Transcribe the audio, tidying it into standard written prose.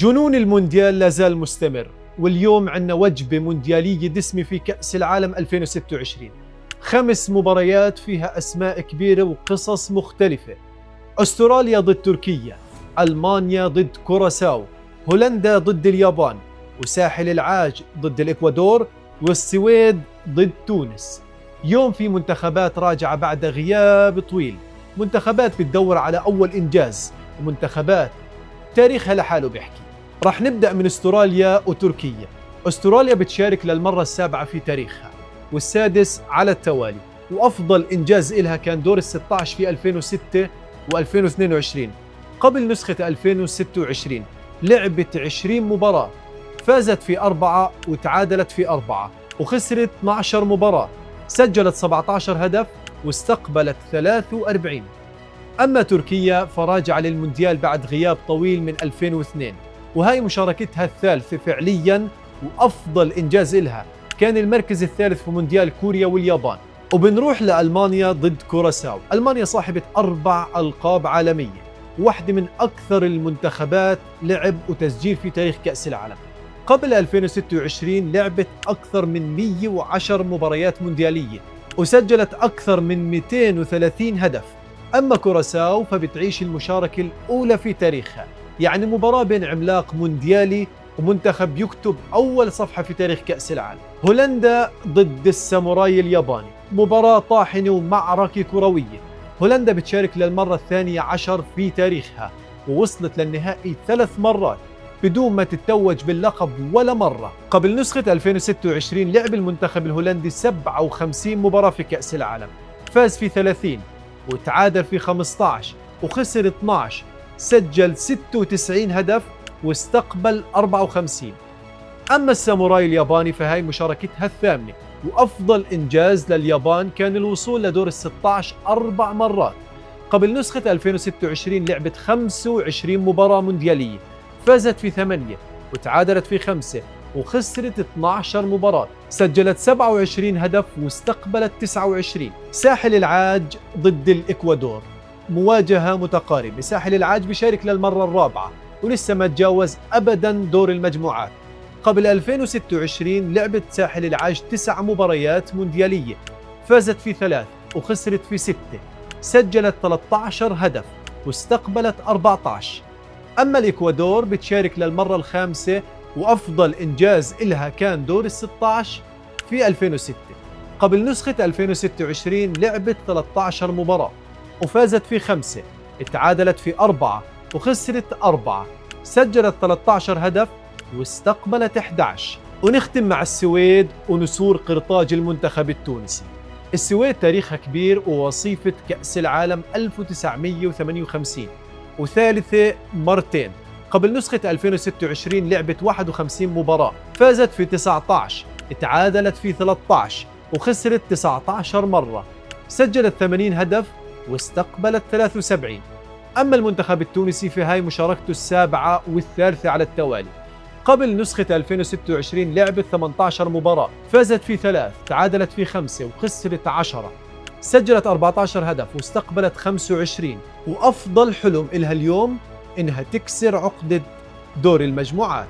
جنون المونديال لازال مستمر، واليوم عندنا وجبة مونديالية دسمة في كأس العالم 2026. 5 مباريات فيها أسماء كبيرة وقصص مختلفة. أستراليا ضد تركيا، ألمانيا ضد كوراساو، هولندا ضد اليابان، وساحل العاج ضد الإكوادور، والسويد ضد تونس. يوم في منتخبات راجعة بعد غياب طويل، منتخبات بتدور على أول إنجاز، ومنتخبات تاريخها لحاله بيحكي. رح نبدأ من استراليا وتركيا. استراليا بتشارك للمرة السابعة في تاريخها والسادس على التوالي، وأفضل إنجاز إلها كان دور ال16 في 2006 و2022. قبل نسخة 2026 لعبت 20 مباراة، فازت في 4 وتعادلت في 4، وخسرت 12 مباراة، سجلت 17 هدف واستقبلت 43. أما تركيا فراجع للمونديال بعد غياب طويل من 2002، وهي مشاركتها الثالثة فعلياً، وأفضل إنجاز إلها كان المركز الثالث في مونديال كوريا واليابان. وبنروح لألمانيا ضد كوراساو. ألمانيا صاحبة 4 ألقاب عالمية، واحدة من أكثر المنتخبات لعب وتسجيل في تاريخ كأس العالم. قبل 2026 لعبت أكثر من 110 مباريات مونديالية، وسجلت أكثر من 230 هدف. أما كوراساو فبتعيش المشاركة الأولى في تاريخها، يعني مباراة بين عملاق مونديالي ومنتخب يكتب أول صفحة في تاريخ كأس العالم. هولندا ضد الساموراي الياباني، مباراة طاحنة ومعركة كروية. هولندا بتشارك للمرة الثانية عشر في تاريخها، ووصلت للنهائي 3 مرات بدون ما تتوج باللقب ولا مرة. قبل نسخة 2026 لعب المنتخب الهولندي 57 مباراة في كأس العالم، فاز في 30 وتعادل في 15 وخسر 12، سجل 96 هدف واستقبل 54. أما الساموراي الياباني فهي مشاركتها الثامنة، وأفضل إنجاز لليابان كان الوصول لدور ال16 4 مرات. قبل نسخة 2026 لعبت 25 مباراة مونديالية، فازت في 8 وتعادلت في 5 وخسرت 12 مباراة، سجلت 27 هدف واستقبلت 29. ساحل العاج ضد الإكوادور، مواجهة متقاربة. ساحل العاج بيشارك للمرة الرابعة ولسه ما تجاوز أبداً دور المجموعات. قبل 2026 لعبت ساحل العاج 9 مباريات مونديالية، فازت في 3 وخسرت في 6، سجلت 13 هدف واستقبلت 14. أما الإكوادور بتشارك للمرة الخامسة، وأفضل إنجاز إلها كان دور ال16 في 2006. قبل نسخة 2026 لعبت 13 مباراة وفازت في 5، تعادلت في 4 وخسرت 4، سجلت 13 هدف واستقبلت 11. ونختم مع السويد ونسور قرطاج المنتخب التونسي. السويد تاريخها كبير، ووصيفة كأس العالم 1958 وثالثة مرتين. قبل نسخة 2026 لعبت 51 مباراة، فازت في 19، تعادلت في 13 وخسرت 19 مرة، سجلت 80 هدف واستقبلت 73. أما المنتخب التونسي فهي مشاركته السابعة والثالثة على التوالي. قبل نسخة 2026 لعبت 18 مباراة، فازت في 3، تعادلت في 5 وخسرت 10، سجلت 14 هدف واستقبلت 25. وأفضل حلم إلها اليوم إنها تكسر عقدة دور المجموعات.